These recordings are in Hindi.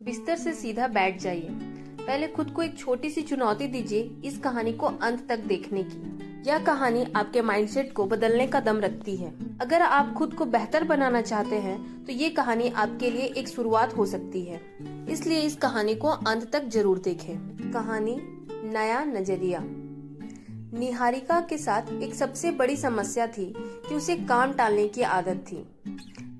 बिस्तर से सीधा बैठ जाइए। पहले खुद को एक छोटी सी चुनौती दीजिए इस कहानी को अंत तक देखने की। यह कहानी आपके माइंडसेट को बदलने का दम रखती है। अगर आप खुद को बेहतर बनाना चाहते हैं तो ये कहानी आपके लिए एक शुरुआत हो सकती है। इसलिए इस कहानी को अंत तक जरूर देखें। कहानी नया नजरिया। निहारिका के साथ एक सबसे बड़ी समस्या थी कि उसे काम टालने की आदत थी।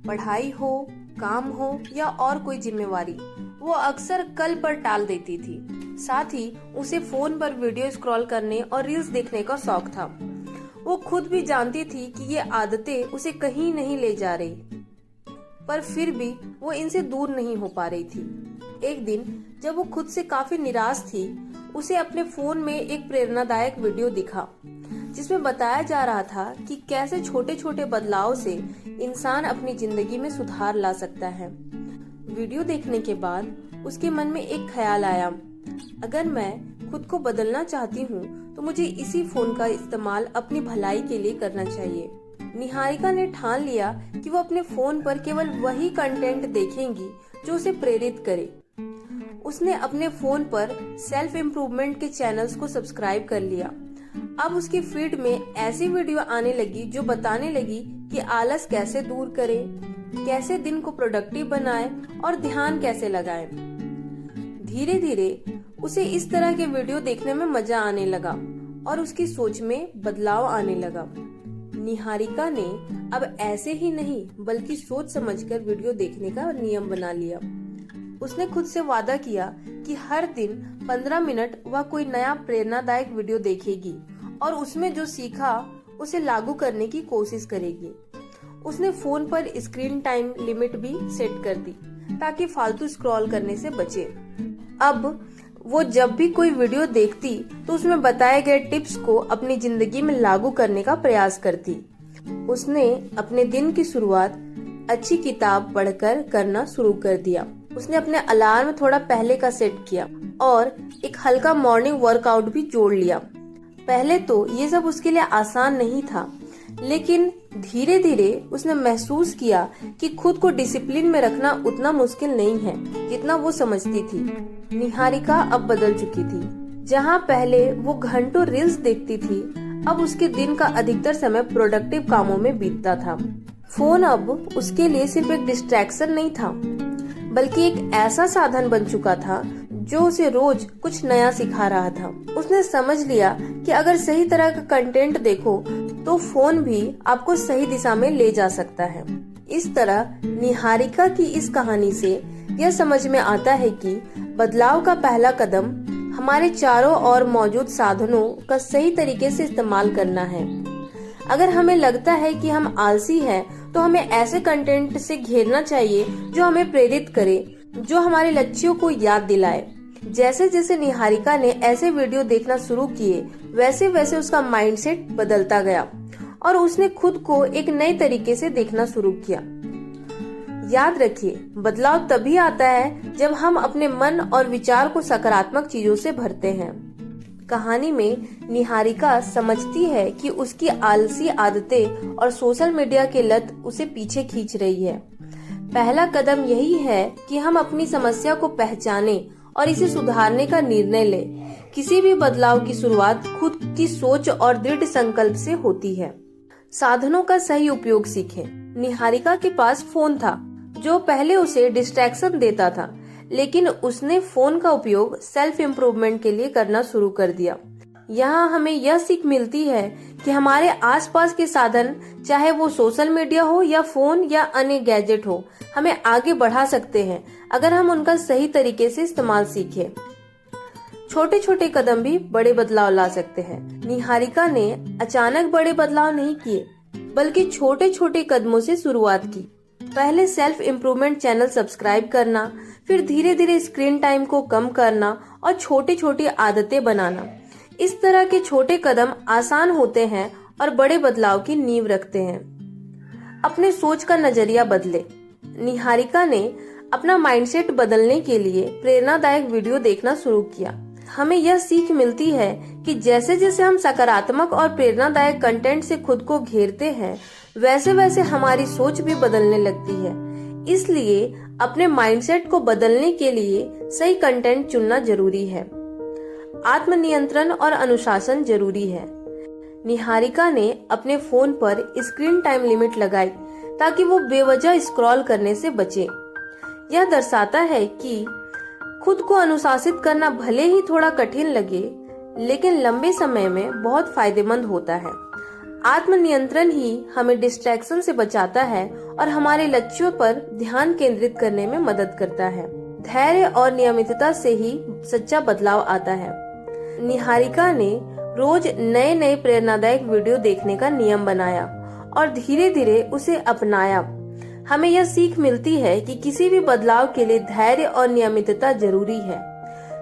पढ़ाई हो, काम हो या और कोई जिम्मेवारी, वो अक्सर कल पर टाल देती थी। साथ ही उसे फोन पर वीडियो स्क्रॉल करने और रील्स देखने का शौक था। वो खुद भी जानती थी कि ये आदतें उसे कहीं नहीं ले जा रही, पर फिर भी वो इनसे दूर नहीं हो पा रही थी। एक दिन जब वो खुद से काफी निराश थी, उसे अपने फोन में एक प्रेरणादायक वीडियो दिखा जिसमें बताया जा रहा था कि कैसे छोटे छोटे बदलाव से इंसान अपनी जिंदगी में सुधार ला सकता है। वीडियो देखने के बाद उसके मन में एक ख्याल आया, अगर मैं खुद को बदलना चाहती हूँ तो मुझे इसी फोन का इस्तेमाल अपनी भलाई के लिए करना चाहिए। निहारिका ने ठान लिया कि वो अपने फोन पर केवल वही कंटेंट देखेंगी जो उसे प्रेरित करे। उसने अपने फोन पर सेल्फ इम्प्रूवमेंट के चैनल्स को सब्सक्राइब कर लिया। अब उसकी फीड में ऐसी वीडियो आने लगी जो बताने लगी कि आलस कैसे दूर करें, कैसे दिन को प्रोडक्टिव बनाएं और ध्यान कैसे लगाएं। धीरे धीरे उसे इस तरह के वीडियो देखने में मजा आने लगा और उसकी सोच में बदलाव आने लगा। निहारिका ने अब ऐसे ही नहीं बल्कि सोच समझकर वीडियो देखने का नियम बना लिया। उसने खुद से वादा किया कि हर दिन 15 मिनट वह कोई नया प्रेरणादायक वीडियो देखेगी और उसमें जो सीखा उसे लागू करने की कोशिश करेगी। उसने फोन पर स्क्रीन टाइम लिमिट भी सेट कर दी ताकि फालतू स्क्रॉल करने से बचे। अब वो जब भी कोई वीडियो देखती तो उसमें बताए गए टिप्स को अपनी जिंदगी में लागू करने का प्रयास करती। उसने अपने दिन की शुरुआत अच्छी किताब पढ़कर करना शुरू कर दिया। उसने अपने अलार्म थोड़ा पहले का सेट किया और एक हल्का मॉर्निंग वर्कआउट भी जोड़ लिया। पहले तो ये सब उसके लिए आसान नहीं था, लेकिन धीरे धीरे उसने महसूस किया कि खुद को डिसिप्लिन में रखना उतना मुश्किल नहीं है जितना वो समझती थी। निहारिका अब बदल चुकी थी। जहाँ पहले वो घंटों रील्स देखती थी, अब उसके दिन का अधिकतर समय प्रोडक्टिव कामों में बीतता था। फोन अब उसके लिए सिर्फ एक डिस्ट्रैक्शन नहीं था, बल्कि एक ऐसा साधन बन चुका था जो उसे रोज कुछ नया सिखा रहा था। उसने समझ लिया कि अगर सही तरह का कंटेंट देखो तो फोन भी आपको सही दिशा में ले जा सकता है। इस तरह निहारिका की इस कहानी से यह समझ में आता है कि बदलाव का पहला कदम हमारे चारों ओर मौजूद साधनों का सही तरीके से इस्तेमाल करना है। अगर हमें लगता है कि हम आलसी हैं, तो हमें ऐसे कंटेंट से घेरना चाहिए जो हमें प्रेरित करे, जो हमारे लक्ष्यों को याद दिलाए। जैसे जैसे निहारिका ने ऐसे वीडियो देखना शुरू किए, वैसे वैसे उसका माइंडसेट बदलता गया और उसने खुद को एक नए तरीके से देखना शुरू किया। याद रखिए, बदलाव तभी आता है जब हम अपने मन और विचार को सकारात्मक चीजों से भरते हैं। कहानी में निहारिका समझती है कि उसकी आलसी आदतें और सोशल मीडिया के लत उसे पीछे खींच रही है। पहला कदम यही है कि हम अपनी समस्या को पहचानें और इसे सुधारने का निर्णय लें। किसी भी बदलाव की शुरुआत खुद की सोच और दृढ़ संकल्प से होती है। साधनों का सही उपयोग सीखें। निहारिका के पास फोन था जो पहले उसे डिस्ट्रैक्शन देता था, लेकिन उसने फोन का उपयोग सेल्फ इम्प्रूवमेंट के लिए करना शुरू कर दिया। यहाँ हमें यह सीख मिलती है कि हमारे आसपास के साधन, चाहे वो सोशल मीडिया हो या फोन या अन्य गैजेट हो, हमें आगे बढ़ा सकते हैं अगर हम उनका सही तरीके से इस्तेमाल सीखें। छोटे छोटे कदम भी बड़े बदलाव ला सकते हैं। निहारिका ने अचानक बड़े बदलाव नहीं किए, बल्कि छोटे छोटे कदमों से शुरुआत की। पहले सेल्फ इम्प्रूवमेंट चैनल सब्सक्राइब करना, फिर धीरे धीरे स्क्रीन टाइम को कम करना और छोटी छोटी आदतें बनाना। इस तरह के छोटे कदम आसान होते हैं और बड़े बदलाव की नींव रखते हैं। अपने सोच का नजरिया बदले। निहारिका ने अपना माइंडसेट बदलने के लिए प्रेरणादायक वीडियो देखना शुरू किया। हमें यह सीख मिलती है कि जैसे जैसे हम सकारात्मक और प्रेरणादायक कंटेंट से खुद को घेरते हैं, वैसे वैसे हमारी सोच भी बदलने लगती है। इसलिए अपने माइंडसेट को बदलने के लिए सही कंटेंट चुनना जरूरी है। आत्मनियंत्रण और अनुशासन जरूरी है। निहारिका ने अपने फोन पर स्क्रीन टाइम लिमिट लगाई ताकि वो बेवजह स्क्रॉल करने से बचे। यह दर्शाता है कि खुद को अनुशासित करना भले ही थोड़ा कठिन लगे, लेकिन लंबे समय में बहुत फायदेमंद होता है। आत्मनियंत्रण ही हमें डिस्ट्रैक्शन से बचाता है और हमारे लक्ष्यों पर ध्यान केंद्रित करने में मदद करता है। धैर्य और नियमितता से ही सच्चा बदलाव आता है। निहारिका ने रोज नए नए प्रेरणादायक वीडियो देखने का नियम बनाया और धीरे धीरे उसे अपनाया। हमें यह सीख मिलती है कि किसी भी बदलाव के लिए धैर्य और नियमितता जरूरी है।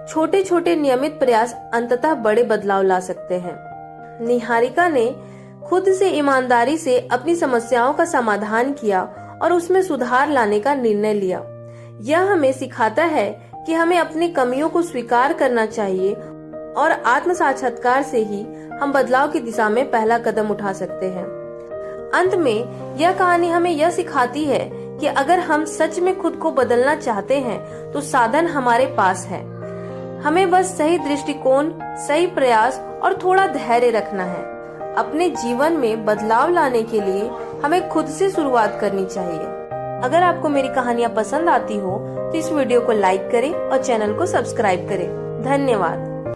छोटे छोटे नियमित प्रयास अंततः बड़े बदलाव ला सकते हैं। निहारिका ने खुद से ईमानदारी से अपनी समस्याओं का समाधान किया और उसमें सुधार लाने का निर्णय लिया। यह हमें सिखाता है कि हमें अपनी कमियों को स्वीकार करना चाहिए और आत्म साक्षात्कार से ही हम बदलाव की दिशा में पहला कदम उठा सकते हैं। अंत में यह कहानी हमें यह सिखाती है कि अगर हम सच में खुद को बदलना चाहते हैं तो साधन हमारे पास है। हमें बस सही दृष्टिकोण, सही प्रयास और थोड़ा धैर्य रखना है। अपने जीवन में बदलाव लाने के लिए हमें खुद से शुरुआत करनी चाहिए। अगर आपको मेरी कहानियाँ पसंद आती हो तो इस वीडियो को लाइक करें और चैनल को सब्सक्राइब करें। धन्यवाद।